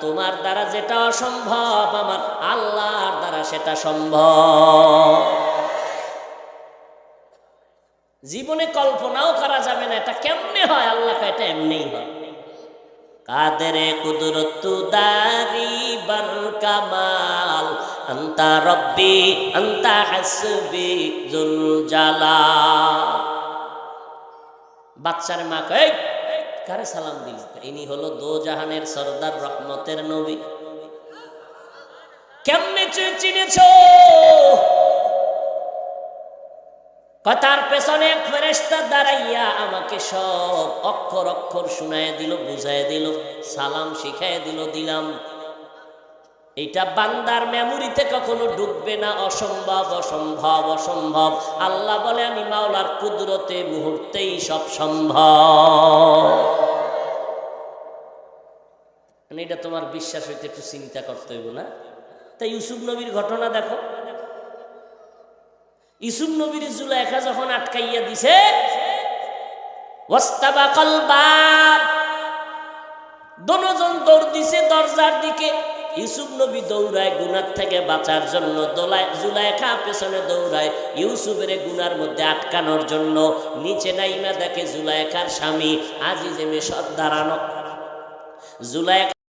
তোমার দ্বারা যেটা অসম্ভব আমার আল্লাহর দ্বারা সেটা সম্ভব। জীবনে কল্পনাও করা যাবে না এটা কেমনে হয়, আল্লাহ এটা এমনিই হয়। কাদেরে কুদরতু দারি বার কামাল আনতা রব্বি আনতা হাসবি জুল জালাল। বাচ্চার মা কয় কারে সালাম দিল? ইনি হলো দো জাহানের সরদার, রহমতের নবী। কেমনে চিনেছো? কথার পেছনে এক ফেরেশতা দাঁড়াইয়া আমাকে সব অক্ষর অক্ষর শুনায় দিল, বুঝায় দিল, সালাম শিখায় দিল, দিলাম। এটা বান্দার মেমোরিতে কখনো ঢুকবে না, অসম্ভব অসম্ভব অসম্ভব। আল্লাহ বলে আমি মাওলার কুদরতে মুহূর্তেই সব সম্ভব। এটা তোমার বিশ্বাস হইতে একটু চিন্তা করতে হইব না? তাই ইউসুফ নবীর ঘটনা দেখো। ইউসুফ নবীর জুলাইখা যখন আটকাইয়া দিছে, ওয়াস্তাবাকাল বাব, দোনোজন দৌড় দিছে দরজার দিকে। ইউসুফ নবী দৌড়ায় গুনার থেকে বাঁচার জন্য, জুলাইখা পেছনে দৌড়ায় ইউসুফের গুনার মধ্যে আটকানোর জন্য। নিচে নাইমা দেখে জুলাইখার স্বামী আজিজে মিশর দাঁড়ানো। জুলাইখা